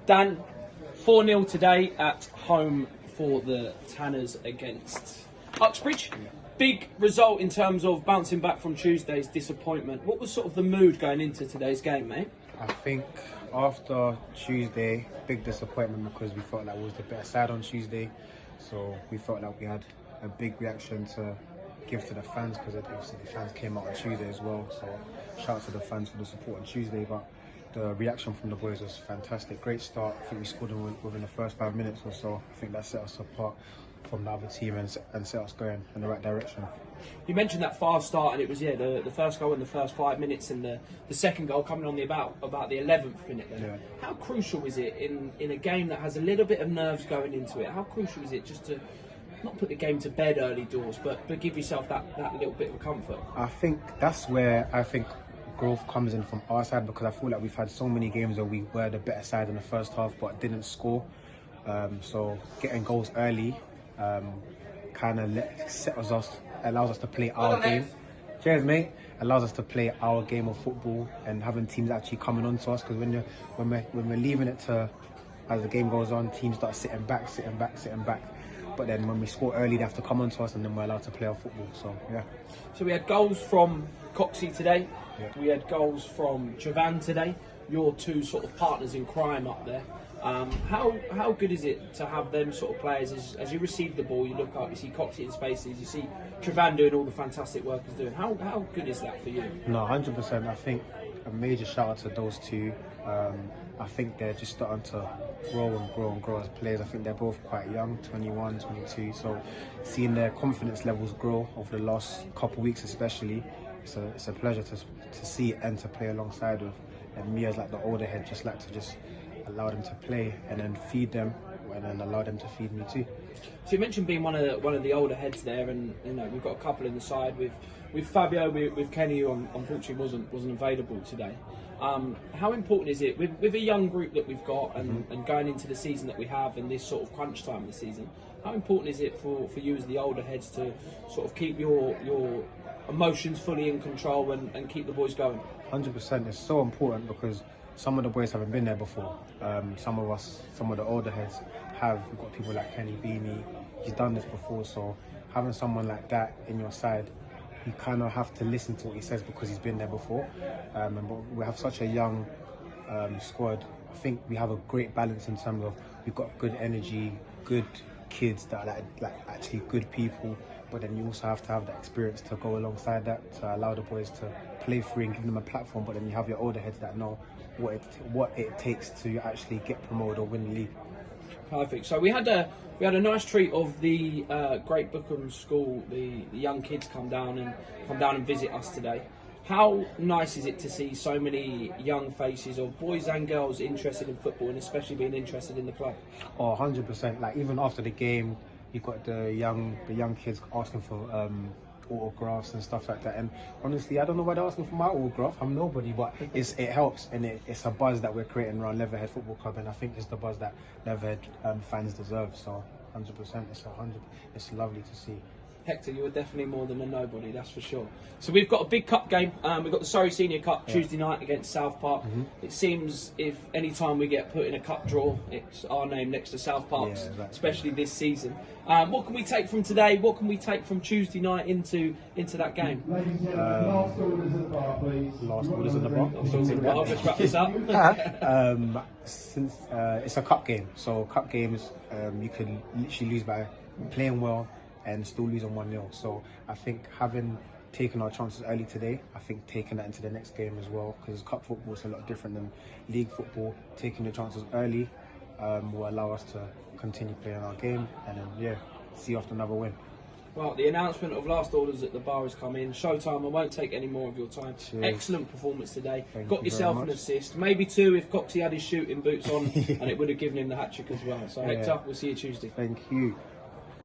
Dan, 4-0 today at home for the Tanners against Uxbridge. Big result in terms of bouncing back from Tuesday's disappointment. What was sort of the mood going into today's game, mate? I think after Tuesday, big disappointment because we felt like we was the better side on Tuesday. So we felt like we had a big reaction to give to the fans because obviously the fans came out on Tuesday as well. So shout out to the fans for the support on Tuesday. But the reaction from the boys was fantastic. Great start. I think we scored within the first 5 minutes or so. I think that set us apart from the other team and set us going in the right direction. You mentioned that fast start, and it was the first goal in the first 5 minutes, and the second goal coming on the about the 11th minute. Then. Yeah. How crucial is it in a game that has a little bit of nerves going into it? How crucial is it just to not put the game to bed early doors, but give yourself that little bit of comfort? I think that's where growth comes in from our side, because I feel like we've had so many games where we were the better side in the first half but didn't score. So getting goals early kind of allows us to play our game. Cheers, mate. Allows us to play our game of football and having teams actually coming on to us, because when we're leaving it to, as the game goes on, teams start sitting back. But then when we score early, they have to come on to us, and then we're allowed to play our football. So yeah. So we had goals from Coxey today. Yeah. We had goals from Chavan today. Your two sort of partners in crime up there. How good is it to have them sort of players as you receive the ball, you look up, you see Coxey in spaces, you see Chavan doing all the fantastic work he's doing. How good is that for you? No, 100%. I think a major shout out to those two. I think they're just starting to grow as players. I think they're both quite young, 21, 22. So seeing their confidence levels grow over the last couple of weeks especially, it's a pleasure to see it and to play alongside with. And me as like the older head, just like to just allow them to play and then feed them and then allow them to feed me too. So you mentioned being one of the older heads there, and we've got a couple in the side with Fabio, with Kenny, who unfortunately wasn't available today. How important is it with a young group that we've got and going into the season that we have and this sort of crunch time of the season? How important is it for you as the older heads to sort of keep your emotions fully in control and keep the boys going? 100%. It's so important because some of the boys haven't been there before. Some of the older heads have. We've got people like Kenny Beanie. He's done this before, so having someone like that in your side, you kind of have to listen to what he says because he's been there before. And we have such a young squad. I think we have a great balance in terms of we've got good energy, good kids that are like actually good people, but then you also have to have that experience to go alongside that to allow the boys to play free and give them a platform. But then you have your older heads that know what it takes to actually get promoted or win the league. Perfect. So we had a nice treat of the Great Bookham School. The young kids come down and visit us today. How nice is it to see so many young faces of boys and girls interested in football, and especially being interested in the club? Oh, 100%. Like even after the game, you've got the young kids asking for autographs and stuff like that. And honestly, I don't know why they're asking for my autograph. I'm nobody, but it helps, and it's a buzz that we're creating around Leatherhead Football Club, and I think it's the buzz that Leatherhead fans deserve. So 100%, it's lovely to see. Hector, you were definitely more than a nobody, that's for sure. So we've got a big cup game. We've got the Surrey Senior Cup Tuesday night against South Park. It seems if any time we get put in a cup draw, it's our name next to South Park's, exactly. Especially this season. What can we take from today? What can we take from Tuesday night into that game? Last orders in the bar. I'll just wrap this up. Since it's a cup game, so cup games you can literally lose by playing well and still losing 1-0. So I think having taken our chances early today, I think taking that into the next game as well, because cup football is a lot different than league football. Taking the chances early will allow us to continue playing our game and then see after another win. Well, the announcement of last orders at the bar has come in. Showtime, I won't take any more of your time. Cheers. Excellent performance today. Thank Got you yourself an assist, maybe two if Coxey had his shooting boots on, and it would have given him the hat-trick as well. So Hector, we'll see you Tuesday. Thank you.